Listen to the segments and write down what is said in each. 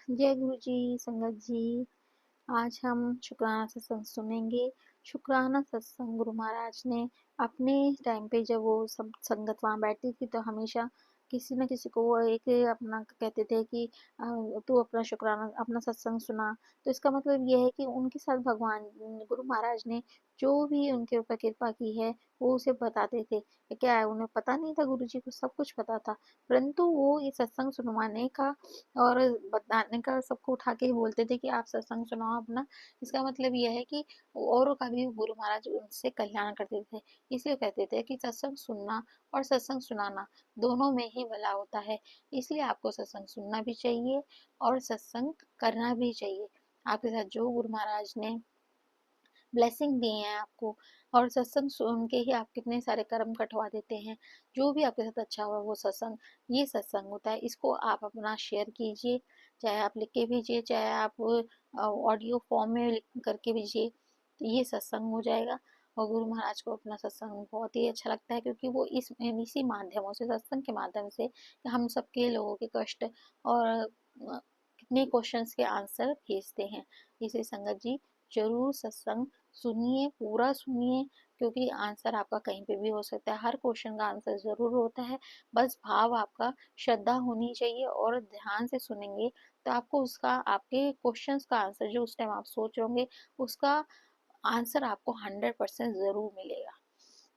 जय गुरु जी, संगत जी। आज हम शुक्राना सत्संग सुनेंगे। शुक्राना सत्संग गुरु महाराज ने अपने टाइम पे जब वो सब संगत वहाँ बैठती थी तो हमेशा किसी न किसी को वो एक अपना कहते थे कि तू अपना शुक्राना अपना सत्संग सुना। तो इसका मतलब ये है कि उनके साथ भगवान गुरु महाराज ने जो भी उनके ऊपर कृपा की है वो उसे बताते थे। क्या है उन्हें पता नहीं था, गुरु जी को सब कुछ पता था, परंतु वो ये सत्संग सुनवाने का और बताने का सबको उठा के बोलते थे कि आप सत्संग सुनाओ अपना। इसका मतलब ये है कि औरों का भी गुरु महाराज उनसे कल्याण करते थे। इसलिए कहते थे कि सत्संग सुनना और सत्संग सुनाना दोनों में ही भला होता है। इसलिए आपको सत्संग सुनना भी चाहिए और सत्संग करना भी चाहिए। आपके साथ जो गुरु महाराज ने ब्लेसिंग दिए हैं आपको, और सत्संग सुन के ही आप कितने सारे कर्म कटवा देते हैं। जो भी आपके साथ अच्छा हुआ वो सत्संग, ये सत्संग होता है। इसको आप अपना शेयर कीजिए, चाहे आप लिख के भेजिए, चाहे आप ऑडियो फॉर्म में लिख करके भेजिए, तो ये सत्संग हो जाएगा। और गुरु महाराज को अपना सत्संग बहुत ही अच्छा लगता है, क्योंकि वो इसी माध्यमों से, सत्संग के माध्यम से हम सबके लोगों के कष्ट और कितने क्वेश्चंस के आंसर भेजते हैं। इसे संगत जी जरूर सत्संग सुनिए, पूरा सुनिए, क्योंकि आंसर आपका कहीं पे भी हो सकता है। हर क्वेश्चन का आंसर ज़रूर होता है। बस भाव आपका श्रद्धा होनी चाहिए और ध्यान से सुनेंगे तो आपको उसका, आपके क्वेश्चंस का आंसर जो उस टाइम आप सोच रहे होंगे, उसका आंसर आपको 100% ज़रूर मिलेगा।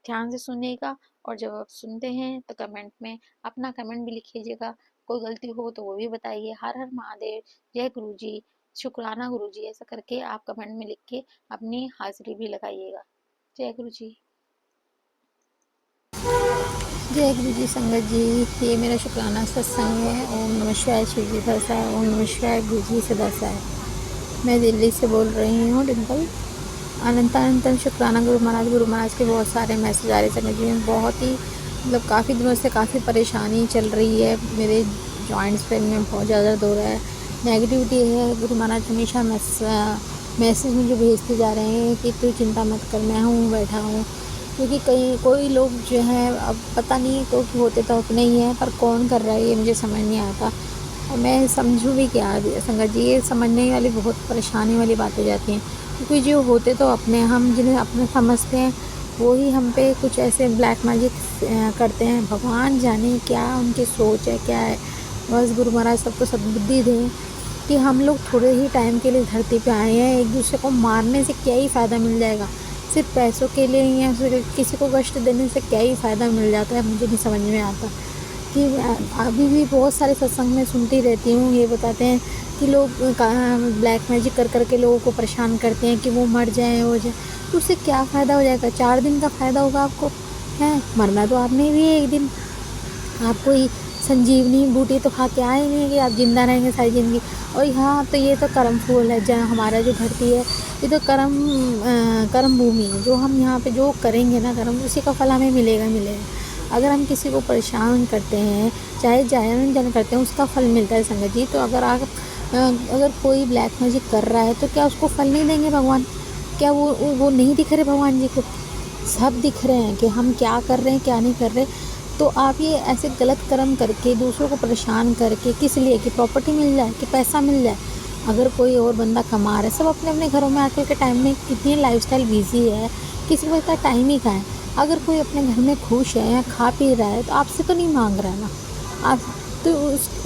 ध्यान से सुनिएगा, और जब आप सुनते हैं तो कमेंट में अपना कमेंट भी लिख लीजिएगा। कोई गलती हो तो वो भी बताइए। हर हर महादेव, जय गुरु जी, शुक्राना गुरु जी, ऐसा करके आप कमेंट में लिख के अपनी हाजिरी भी लगाइएगा। जय गुरु जी। जय गुरु जी, संगत जी। ये मेरा शुक्राना सत्संग है। ओम नमः शिवाय, शिव जी सरसाय। ओम नमः शिवाय, गुरु जी सदासाय। मैं दिल्ली से बोल रही हूँ, डिम्पल। अनंत अनंत शुक्राना गुरु महाराज के बहुत सारे मैसेज आ रहे संगत जी में। बहुत ही मतलब काफ़ी दिनों से काफ़ी परेशानी चल रही है। मेरे जॉइंट्स पे में बहुत ज़्यादा दर्द हो रहा है, नेगेटिविटी है। गुरु महाराज हमेशा मैसेज मुझे भेजते जा रहे हैं कि तू चिंता मत कर, मैं हूँ, बैठा हूँ। क्योंकि कोई लोग जो हैं, अब पता नहीं तो कि होते तो अपने ही हैं, पर कौन कर रहा है ये मुझे समझ नहीं आता। और मैं समझूँ भी क्या संगत जी, ये समझने वाली बहुत परेशानी वाली बात हो जाती हैं। क्योंकि जो होते तो अपने, हम जिन्हें अपने समझते हैं वो ही हम पे कुछ ऐसे ब्लैक मैजिक करते हैं। भगवान जाने क्या उनकी सोच है, क्या है। बस गुरु महाराज सबको सद्बुद्धि दें कि हम लोग थोड़े ही टाइम के लिए धरती पे आए हैं। एक दूसरे को मारने से क्या ही फ़ायदा मिल जाएगा। सिर्फ पैसों के लिए या फिर किसी को कष्ट देने से क्या ही फ़ायदा मिल जाता है, मुझे नहीं समझ में आता। कि अभी भी बहुत सारे सत्संग में सुनती रहती हूँ, ये बताते हैं कि लोग ब्लैक मैजिक कर करके लोगों को परेशान करते हैं कि वो मर जाएं, हो जाए। तो उससे क्या फ़ायदा हो जाएगा? 4 दिन का फ़ायदा होगा आपको, है। मरना तो आपने भी है एक दिन। आप कोई संजीवनी बूटी तो खा के आए नहीं कि आप जिंदा रहेंगे सारी ज़िंदगी। और यहाँ तो ये तो कर्म फूल है, जहाँ हमारा जो धरती है ये तो कर्म भूमि है। जो हम यहाँ पे जो करेंगे ना कर्म, उसी का फल हमें मिलेगा मिलेगा। अगर हम किसी को परेशान करते हैं, चाहे जान करते हैं, उसका फल मिलता है संगत जी। तो अगर कोई ब्लैक मैजिक कर रहा है तो क्या उसको फल नहीं देंगे भगवान? क्या वो नहीं दिख रहे भगवान जी को? सब दिख रहे हैं कि हम क्या कर रहे हैं, क्या नहीं कर रहे। तो आप ये ऐसे गलत कर्म करके दूसरों को परेशान करके किस लिए? कि प्रॉपर्टी मिल जाए, कि पैसा मिल जाए। अगर कोई और बंदा कमा रहा है, सब अपने अपने घरों में आजकल के टाइम में कितनी लाइफस्टाइल बिजी है, किसी को इतना टाइम ही कहाँ है। अगर कोई अपने घर में खुश है या खा पी रहा है तो आपसे तो नहीं मांग रहा है ना आप। तो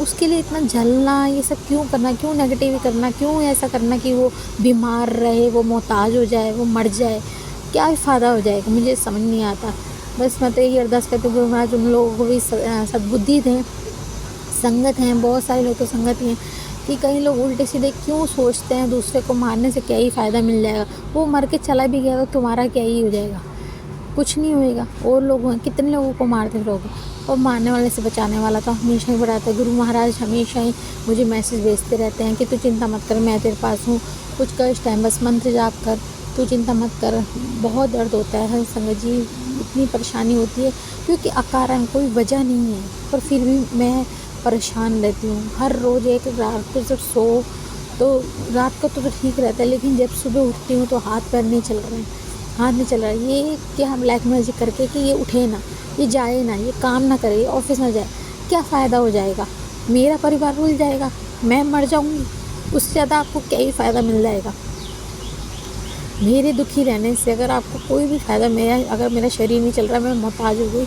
उसके लिए इतना जलना, ये सब क्यों करना? क्यों नेगेटिव करना? क्यों ऐसा करना कि वो बीमार रहे, वो मोहताज हो जाए, वो मर जाए? क्या फ़ायदा हो जाएगा? मुझे समझ नहीं आता। बस मैं तो यही अरदास करती हूँ गुरु महाराज उन लोगों को भी सद्बुद्धि दें। संगत हैं, बहुत सारे लोग तो संगत ही हैं कि कई लोग उल्टे सीधे क्यों सोचते हैं, दूसरे को मारने से क्या ही फ़ायदा मिल जाएगा। वो मर के चला भी गया तो तुम्हारा क्या ही हो जाएगा? कुछ नहीं होएगा। और लोग हैं, कितने लोगों को मारते रहोगे। और मारने वाले से बचाने वाला तो हमेशा ही बढ़ाता है। गुरु महाराज हमेशा ही मुझे मैसेज भेजते रहते हैं कि तू चिंता मत कर, मैं तेरे पास हूँ, कुछ कष्ट है बस मंत्र जाप कर, तू चिंता मत कर। बहुत दर्द होता है संगत जी, इतनी परेशानी होती है क्योंकि अकारण कोई वजह नहीं है, पर फिर भी मैं परेशान रहती हूँ हर रोज़। एक रात को जब तो रात को तो ठीक रहता है, लेकिन जब सुबह उठती हूँ तो हाथ पैर नहीं चल रहे हैं, हाथ नहीं चल रहा है। ये क्या हम ब्लैक मैजिक करके कि ये उठे ना, ये जाए ना, ये काम ना करे, ये ऑफिस ना जाए, क्या फ़ायदा हो जाएगा? मेरा परिवार रुल जाएगा, मैं मर जाऊँगी, उससे ज़्यादा आपको क्या ही फ़ायदा मिल जाएगा। मेरे दुखी रहने से अगर आपको कोई भी फ़ायदा, अगर मेरा शरीर नहीं चल रहा, मैं मोहताज हो गई,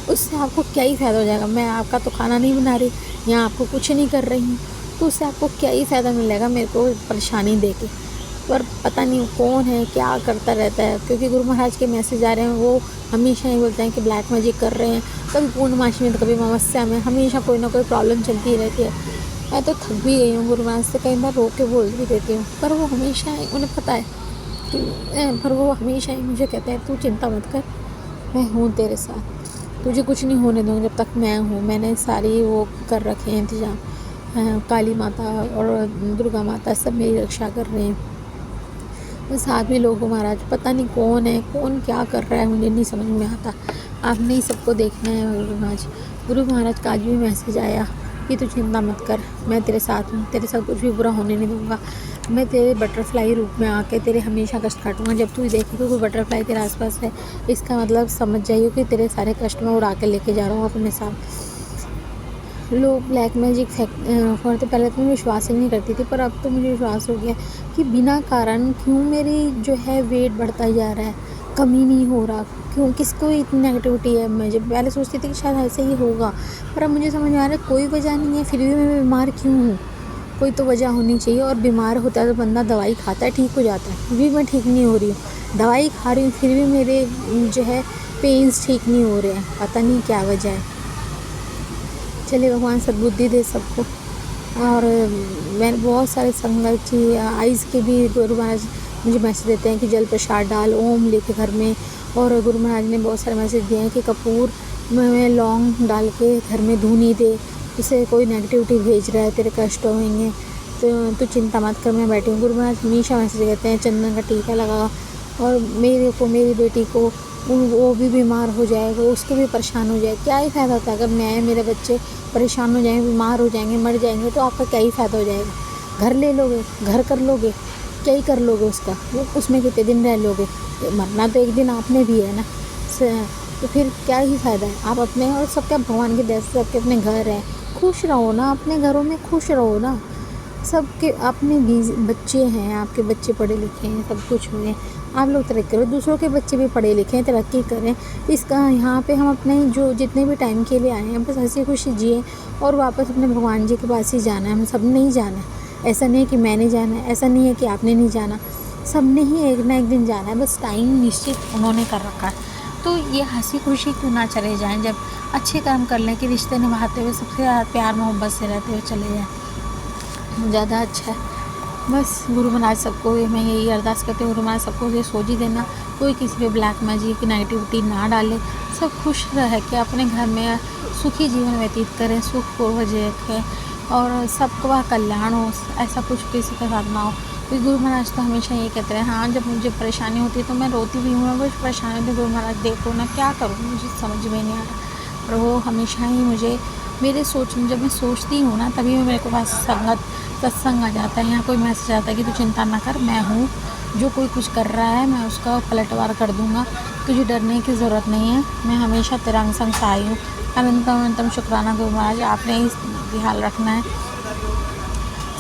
उससे आपको क्या ही फ़ायदा हो जाएगा। मैं आपका तो खाना नहीं बना रही या आपको कुछ नहीं कर रही हूँ, तो उससे आपको क्या ही फ़ायदा मिलेगा मेरे को परेशानी दे के। पर पता नहीं कौन है, क्या करता रहता है, क्योंकि गुरु महाराज के मैसेज आ रहे हैं, वो हमेशा ही बोलते हैं कि ब्लैक मैजिक कर रहे हैं। कभी पूर्णमासी में तो कभी अमावस्या में, हमेशा कोई ना कोई प्रॉब्लम चलती रहती है। मैं तो थक भी गई हूँ गुरु महाराज से, कई बार रो के बोल भी देती हूँ, पर वो हमेशा ही, उन्हें पता है कि पर वो हमेशा ही मुझे कहते हैं, तू चिंता मत कर, मैं हूँ तेरे साथ, तुझे कुछ नहीं होने दूँगी जब तक मैं हूँ। मैंने सारी वो कर रखे हैं इंतज़ाम, काली माता और दुर्गा माता सब मेरी रक्षा कर रहे हैं। बस साथ में लोगों महाराज, पता नहीं कौन है, कौन क्या कर रहा है, मुझे नहीं समझ में आता। आपने ही सबको देखना है। गुरु महाराज का आज भी मैसेज आया कि तू चिंता मत कर, मैं तेरे साथ हूँ, तेरे साथ कुछ भी बुरा होने नहीं दूँगा। मैं तेरे बटरफ्लाई रूप में आके तेरे हमेशा कष्ट काटूँगा। जब तू देखे कि कोई बटरफ्लाई तेरे आसपास है, इसका मतलब समझ जाइए कि तेरे सारे कष्ट मैं उड़ा के लेके जा रहा हूँ अपने साथ। लोग ब्लैक मैजिक करते, पहले तो मैं विश्वास ही नहीं करती थी, पर अब तो मुझे विश्वास हो गया कि बिना कारण क्यों मेरी जो है वेट बढ़ता जा रहा है, कमी नहीं हो रहा, क्यों, किसको इतनी नेगेटिविटी है। मैं जब पहले सोचती थी कि शायद ऐसे ही होगा, पर अब मुझे समझ में आ रहा है कोई वजह नहीं है, फिर भी मैं बीमार क्यों हूँ। कोई तो वजह होनी चाहिए। और बीमार होता है तो बंदा दवाई खाता है, ठीक हो जाता है। फिर भी मैं ठीक नहीं हो रही हूँ, दवाई खा रही हूँ, फिर भी मेरे जो है पेन्स ठीक नहीं हो रहे हैं, पता नहीं क्या वजह है। चलिए भगवान सद्बुद्धि दे सबको। और मैंने बहुत सारे संगत जी, आइज़ के भी गुरु महाराज मुझे मैसेज देते हैं कि जल प्रसाद डाल, ओम लेके घर में। और गुरु महाराज ने बहुत सारे मैसेज दिए हैं कि कपूर में लौंग डाल के घर में धूनी दे, उसे कोई नेगेटिविटी भेज रहा है, तेरे कष्ट होंगे तो चिंता मत कर, मैं बैठी हूँ। गुरु महाराज हमेशा मैसेज कहते हैं चंदन का टीका लगा। और मेरी बेटी को, वो भी बीमार हो जाएगा, उसको भी परेशान हो जाए, क्या ही फ़ायदा होता है। अगर मैं, मेरे बच्चे परेशान हो जाएंगे, बीमार हो जाएंगे, मर जाएंगे, तो आपका क्या ही फ़ायदा हो जाएगा। घर ले लोगे, घर कर लोगे, क्या ही कर लोगे उसका, वो उसमें कितने दिन रह लोगे। मरना तो एक दिन आपने भी है ना, तो फिर क्या ही फ़ायदा है। आप अपने और सबके भगवान के दया से सबके अपने घर हैं, खुश रहो ना, अपने घरों में खुश रहो ना। सबके अपने बच्चे हैं, आपके बच्चे पढ़े लिखे हैं, सब कुछ हुए, आप लोग तरक्की करो, दूसरों के बच्चे भी पढ़े लिखे हैं, तरक्की करें। इसका यहाँ पे हम अपने जो जितने भी टाइम के लिए आए हैं, बस हंसी खुशी जिए और वापस अपने भगवान जी के पास ही जाना है। हम सब ने ही जाना है, ऐसा नहीं है कि मैंने जाना है, ऐसा नहीं है कि आपने नहीं जाना, सब ने ही एक ना एक दिन जाना है, बस टाइम निश्चित उन्होंने कर रखा है। तो ये हंसी खुशी क्यों ना चले जाएँ, जब अच्छे कर्म कर लें कि रिश्ते निभाते हुए सबसे ज़्यादा प्यार मोहब्बत से रहते हुए चले जाएँ, ज़्यादा अच्छा है। बस गुरु महाराज सबको मैं यही अरदास करती हूँ, गुरु महाराज सबको ये सोच ही देना, कोई किसी पे ब्लैक मैजिक नेगेटिविटी ना डाले, सब खुश रह के अपने घर में सुखी जीवन व्यतीत करें, सुख पूर्वक रखें और सबका कल्याण हो, ऐसा कुछ किसी के साथ ना हो। क्योंकि गुरु महाराज तो हमेशा ये कहते हैं, हाँ जब मुझे परेशानी होती है तो मैं रोती भी हूँ, कुछ परेशानी होती है गुरु महाराज देखो ना, क्या करूँ, मुझे समझ में नहीं आ रहा। पर वो हमेशा ही मुझे मेरे जब मैं सोचती हूँ ना, तभी मेरे को पास सत्संग आ जाता है, यहाँ कोई मैसेज आता है कि तू चिंता ना कर, मैं हूँ, जो कोई कुछ कर रहा है मैं उसका पलटवार कर दूँगा, तुझे डरने की ज़रूरत नहीं है, मैं हमेशा तेरा अंग संग सहाय हूँ। अनंतम शुक्राना गुरु महाराज, आपने ही ख्याल रखना है,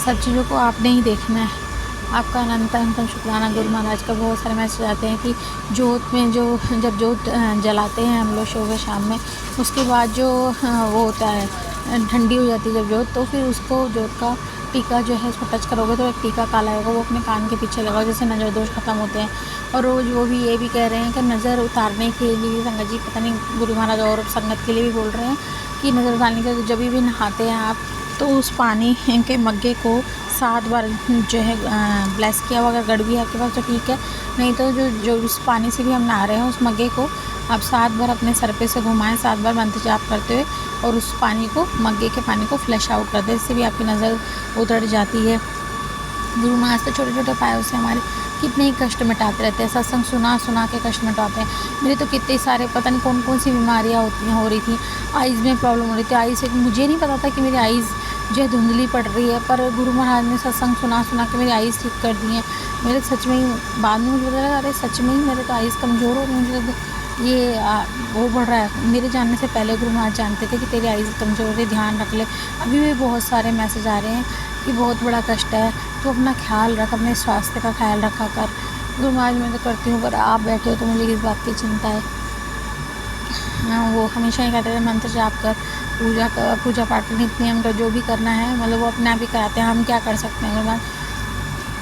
सब चीज़ों को आपने ही देखना है। आपका अनंतम शुक्राना गुरु महाराज का। बहुत सारे मैसेज आते हैं कि जोत में जब जोत जलाते हैं हम लोग सुबह शाम में, उसके बाद जो वो होता है ठंडी हो जाती है जब जोत, तो फिर उसको जोत का टीका जो है उसको टच करोगे तो एक टीका काला होगा, वो अपने कान के पीछे लगाओ, जैसे नज़र दोष खत्म होते हैं। और रोज़ वो भी ये भी कह रहे हैं कि नज़र उतारने के लिए, संगत जी पता नहीं गुरु महाराज और संगत के लिए भी बोल रहे हैं कि नज़र उतारने के लिए जब भी नहाते हैं आप, तो उस पानी के मग्गे को 7 बार जो है ब्लेस किया हुआ, अगर गड़बी है आपके पास तो ठीक है, नहीं तो जो उस पानी से भी हम नहा रहे हैं उस मग्गे को आप 7 बार अपने सर पे से घुमाएं, 7 बार मंत्र जाप करते हुए, और उस पानी को, मग्गे के पानी को फ्लैश आउट कर दें, इससे भी आपकी नज़र उतर जाती है। गुरु महाराज तो छोटे छोटे उपायों से हमारे कितने ही कष्ट मिटाते रहते हैं, सत्संग सुना के कष्ट मिटाते हैं। मेरे तो कितने सारे पता नहीं कौन कौन सी बीमारियाँ हो रही थी, आइज़ में प्रॉब्लम हो रही थी, आइज़ से मुझे नहीं पता था कि मेरी आइज़ जो है धुंधली पड़ रही है, पर गुरु महाराज ने सत्संग सुना के मेरी आइज़ ठीक कर दी है। मेरे सच में ही बाद में मुझे पता लगा, अरे सच में ही मेरे तो आइज़ कमज़ोर हो रही है, मुझे ये वो बढ़ रहा है। मेरे जानने से पहले गुरु महाराज जानते थे कि तेरी आइज़ कमज़ोर है, ध्यान रख ले। अभी भी बहुत सारे मैसेज आ रहे हैं ये बहुत बड़ा कष्ट है, तो अपना ख्याल रख, अपने स्वास्थ्य का ख्याल रखा कर। गुरु महाराज मैं तो करती हूँ, पर आप बैठे हो तो मुझे इस बात की चिंता है। वो हमेशा ही कहते थे मंत्र जाप कर, पूजा पाठ नित्य नियम कर, जो भी करना है मतलब वो अपने आप ही कराते हैं। हम क्या कर सकते हैं गुरु महाराज?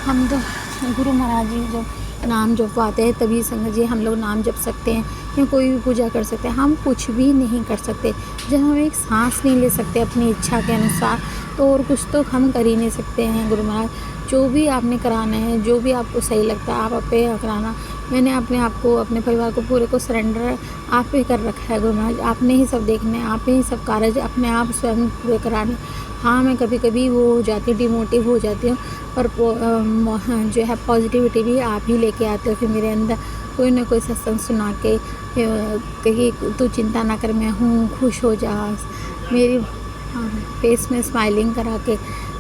हम तो गुरु महाराज जी जो नाम जपवाते हैं तभी संगत जी हम लोग नाम जप सकते हैं या कोई भी पूजा कर सकते हैं। हम कुछ भी नहीं कर सकते जब हम एक सांस नहीं ले सकते अपनी इच्छा के अनुसार, तो और कुछ तो हम कर ही नहीं सकते हैं। गुरु महाराज जो भी आपने कराना है, जो भी आपको सही लगता है आप पे कराना। मैंने अपने आप को, अपने परिवार को पूरे को सरेंडर आप पे कर रखा है गुरु महाराज। आपने ही सब देखना है, आप ही सब कार्य अपने आप स्वयं पूरे कराने। हाँ, मैं कभी कभी वो हो जाती हूँ, डिमोटिव हो जाती हूँ, पर जो है पॉजिटिविटी भी आप ही लेके आते हो फिर मेरे अंदर। कोई ना कोई सत्संग सुना के कहीं तू चिंता ना कर, मैं हूँ, खुश हो जा, मेरी फेस में स्माइलिंग करा के,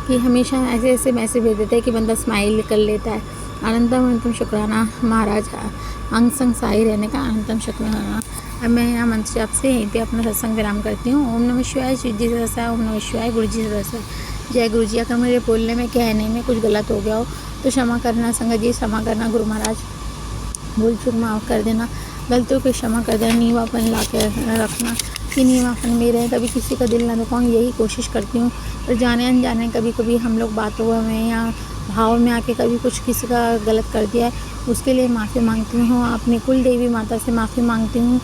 कि हमेशा ऐसे ऐसे मैसेज भेज देते हैं कि बंदा स्माइल कर लेता है। अनंतम अनंतम शुक्राना महाराज, अंग संग साई रहने का अनंतम शुक्राना। अब मैं यहाँ मंत्र जाप से यहीं पे अपना सत्संग विराम करती हूँ। ओम नमः शिवाय, शिव जी सदस्या, ओम नमः शिवाय, गुरु जी सदस्या, जय गुरु जी। अगर मेरे बोलने में कहने में कुछ गलत हो गया हो तो क्षमा करना संगत जी, क्षमा करना गुरु महाराज, भूल चूक माफ़ कर देना, गलतियों को क्षमा कर देना, नीवापन ला के रखना कि नीवापन मेरे है, कभी किसी का दिल ना दुखाऊँ, यही कोशिश करती हूँ। पर जाने अनजाने कभी कभी हम लोग बातों में या भाव में आके कभी कुछ किसी का गलत कर दिया है, उसके लिए माफ़ी मांगती हूँ। अपनी कुल देवी माता से माफ़ी मांगती हूँ,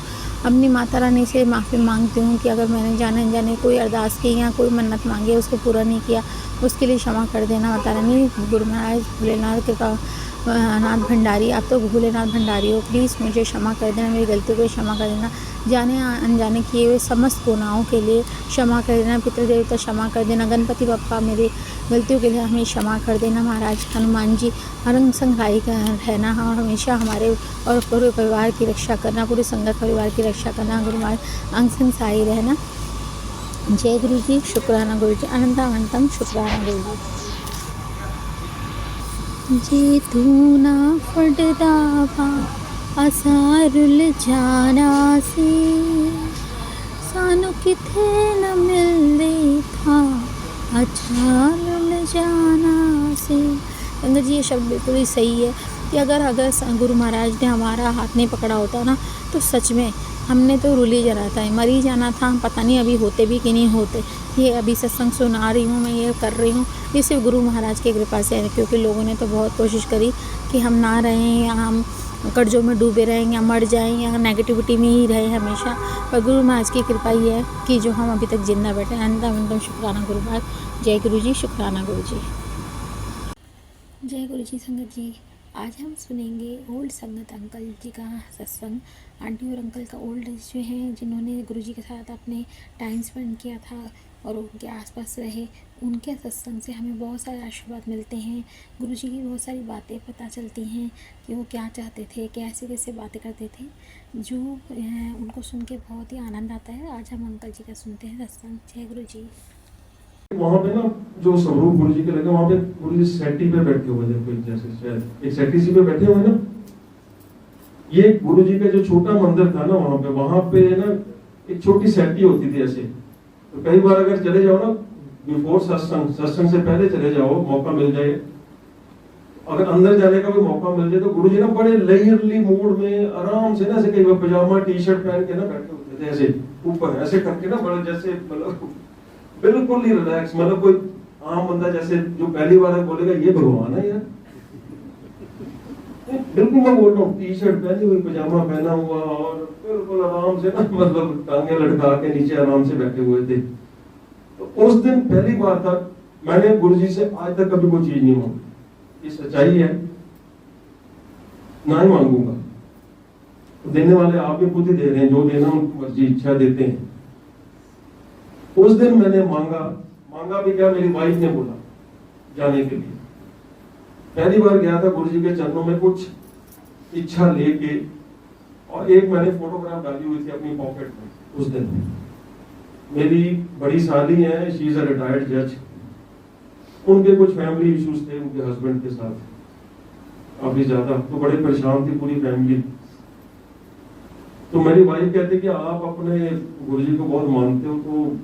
अपनी माता रानी से माफ़ी मांगती हूँ कि अगर मैंने जाने अनजाने कोई अरदास की या कोई मन्नत मांगी उसको पूरा नहीं किया, उसके लिए क्षमा कर देना माता रानी। गुरु महाराज भोलेनाथ कृपा नाथ भंडारी, आप तो भोलेनाथ भंडारी हो, प्लीज़ मुझे क्षमा कर देना, मेरी गलतियों को क्षमा कर देना, जाने अनजाने किए हुए समस्त गुनाहों के लिए क्षमा कर देना, पितृदेवता क्षमा कर देना, गणपति बप्पा मेरी गलतियों के लिए हमें क्षमा कर देना। महाराज हनुमान जी हरंग संघाई का रहना और हमेशा हमारे और पूरे परिवार की रक्षा करना, पूरे संगत परिवार की रक्षा करना। गुरु महाराज अंग संग साई रहना। जय गुरु जी, शुक्राना गुरु जी, अनंतम शुक्राना गुरु जी। जे तू ना फड़दा वा असारुल जाना सी, सानू किथे न मिलदे था अचारुल जाना से। संगत जी ये शब्द बिल्कुल ही सही है कि अगर गुरु महाराज ने हमारा हाथ नहीं पकड़ा होता ना, तो सच में हमने तो रुल ही जाना था, मर ही जाना था। पता नहीं अभी होते भी कि नहीं होते। ये अभी सत्संग सुना रही हूँ, मैं ये कर रही हूँ, ये सिर्फ गुरु महाराज की कृपा से है, क्योंकि लोगों ने तो बहुत कोशिश करी कि हम ना रहें या हम कर्जों में डूबे रहें या मर जाएं या नेगेटिविटी में ही रहें हमेशा। पर गुरु महाराज की कृपा ही है कि जो हम अभी तक जिंदा बैठे। अनंतम शुक्राना गुरु महाराज। जय गुरु जी, शुक्राना गुरु जी। जय गुरु जी। संगत जी आज हम सुनेंगे ओल्ड संगत अंकल जी का सत्संग। आंटी और अंकल का ओल्ड एज जो है, जिन्होंने गुरु जी के साथ अपने टाइम स्पेंड किया था और उनके आसपास रहे, उनके सत्संग से हमें बहुत सारे आशीर्वाद मिलते हैं। गुरु जी की बहुत सारी बातें पता चलती हैं कि वो क्या चाहते थे, कैसे कैसे बातें करते थे, जो उनको सुन के बहुत ही आनंद आता है। आज हम अंकल जी का सुनते हैं सत्संग। जय गुरु जी। वहाँ पे ना जो स्वरूप गुरु जी के लगे, वहाँ पे गुरु जी सेटी पे बैठे हुए थे, कोई जैसे शायद एक सेटी सी पे बैठे हुए ना। ये गुरु जी का जो छोटा मंदिर था ना, वहाँ पे ना एक छोटी सेटी होती थी ऐसे। तो कई बार अगर चले जाओ ना बिफोर सत्संग से पहले चले जाओ, मौका मिल जाए, अगर अंदर जाने का भी मौका मिल जाए, तो गुरु जी ना बड़े लेयरली मूड में आराम से ना ऐसे कई बार पजामा टी शर्ट पहन के ना बैठे होते थे, ऐसे ऊपर ऐसे करके ना, बड़े जैसे मतलब बिल्कुल ही रिलैक्स, मतलब कोई आम बंदा जैसे जो पहली बार बोलेगा ये भगवान है यार, बिल्कुल मैं बोल रहा हूँ, टी शर्ट पहनी हुई, पजामा पहना हुआ और बिल्कुल आराम से ना, मतलब टांगे लटका के नीचे आराम से बैठे हुए थे। तो उस दिन पहली बार था, मैंने गुरु जी से आज तक कभी कोई चीज नहीं मांगी, ये सच्चाई है, ना ही मांगूंगा। तो देने वाले आप भी खुद ही दे रहे हैं, जो देना उनको मर्जी इच्छा देते हैं। उस दिन मैंने मांगा भी क्या, मेरी वाइफ ने बोला जाने के लिए। पहली बार गया था गुरु जी के चरणों में कुछ इच्छा लेके, और एक मैंने फोटोग्राफ डाली हुई थी अपनी पॉकेट में उस दिन। मेरी बड़ी साली है, शी इज अ रिटायर्ड जज, उनके कुछ फैमिली इश्यूज थे उनके हस्बैंड के साथ काफी ज्यादा, तो बड़े परेशान थी पूरी फैमिली। तो मेरी वाइफ कहती कि आप अपने गुरु जी को बहुत मानते हो, तो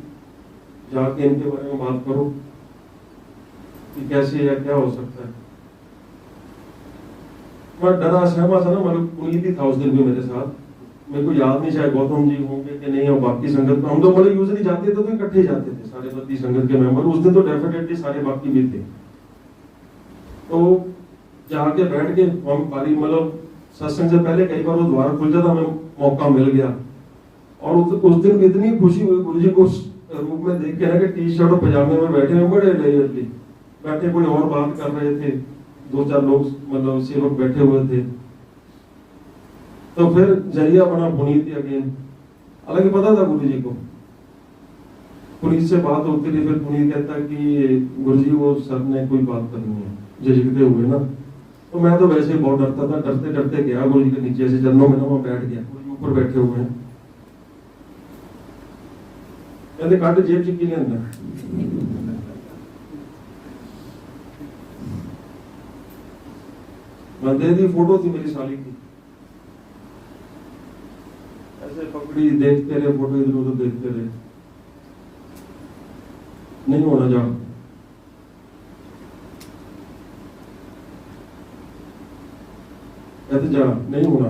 जाके इनके बारे में बात करो। कि कैसे या क्या हो सकता है। मैं डरा सहमा था ना, मतलब पुनीत ही था उस दिन भी मेरे साथ। मेरे को याद नहीं शायद गौतम जी होंगे कि नहीं, और बाकी संगत में हम तो बड़े यूजली जाते थे तो इकट्ठे जाते थे सारे बद्दी संगत के मेंबर। उस दिन तो डेफिनेटली सारे बाकी भी थे। तो जाके बैठ के हम पारी, मतलब सत्संग से पहले कई बार वो द्वार खुल जाता, हमें मौका मिल गया। और उस दिन इतनी खुशी हुई गुरु जी को उस रूप में देख के ना कि टी शर्ट और पजामे में बैठे हुए, बड़े लेयरली बैठे, कोई और बात कर रहे थे, 2-4 लोग मतलब सेवक बैठे हुए थे। तो फिर जरिया बना पुनीत अगेन। हालांकि पता था गुरु जी को, पुनीत से बात होती थी, फिर पुनीत कहता कि गुरु जी वो सर ने कोई बात करनी है, झिझकते हुए ना। तो मैं तो वैसे ही बहुत डरता था, डरते डरते गया गुरु जी के नीचे से चरणों में ना, वहां बैठ गया। गुरु जी ऊपर बैठे हुए हैं, कहते काटे जेब च की लेना। बंदे दी फोटो थी मेरी साली की, ऐसे पकड़ी, देखते रहे फोटो, इधर उधर देखते रहे। नहीं होना जा, कहते जा, नहीं होना।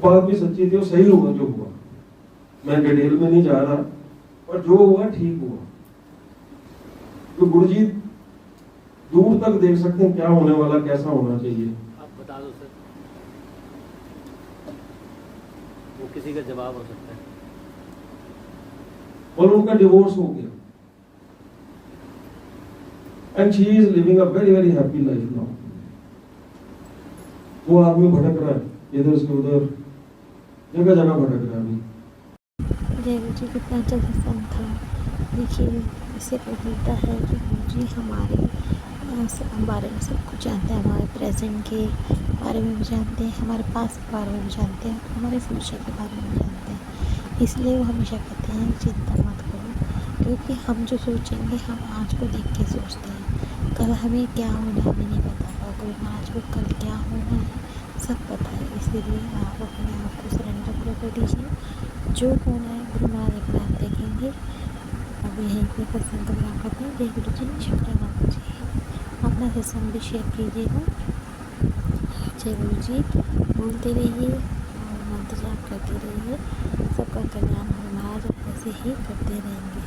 बात भी सच्ची थी और सही हुआ जो हुआ। मैं डिटेल में नहीं जा रहा, पर जो हुआ ठीक हुआ। तो गुरु जी दूर तक देख सकते हैं क्या होने वाला, कैसा होना चाहिए। आप बता दो सर, वो किसी का जवाब हो सकता है। और उनका डिवोर्स हो गया, and she is living a very very happy life now. वो आदमी भटक रहा है इधर से उधर, जगह जगह भटक रहा है अभी। जय गुरु जी, कितना अच्छा सत्संग था। देखिए, इससे बोलता है कि गुरु जी हमारे बारे में सब कुछ जानते हैं, हमारे प्रेजेंट के बारे में भी जानते हैं, हमारे पास के बारे में भी जानते हैं, हमारे फ्यूचर के बारे में भी जानते हैं। इसलिए वो हमेशा कहते हैं चिंता मत करो, क्योंकि हम जो सोचेंगे हम आज को देख के सोचते हैं, कल हमें क्या होना है हमें नहीं पता, और गुरु महाराज को कल क्या होना है सब पता है। इसीलिए आप अपने आप को सरेंडर कर दीजिए, जो होना है गुरु महाराज अपने आप देखेंगे। अब यहीं पर सत्संग का विराम करते हैं। जय गुरु जी, शुक्राना जी। अपना सत्संग भी शेयर कीजिएगा। जय गुरु जी, बोलते रहिए और मंत्र जाप करते रहिए, सबका कल्याण गुरु महाराज ऐसे ही करते रहेंगे।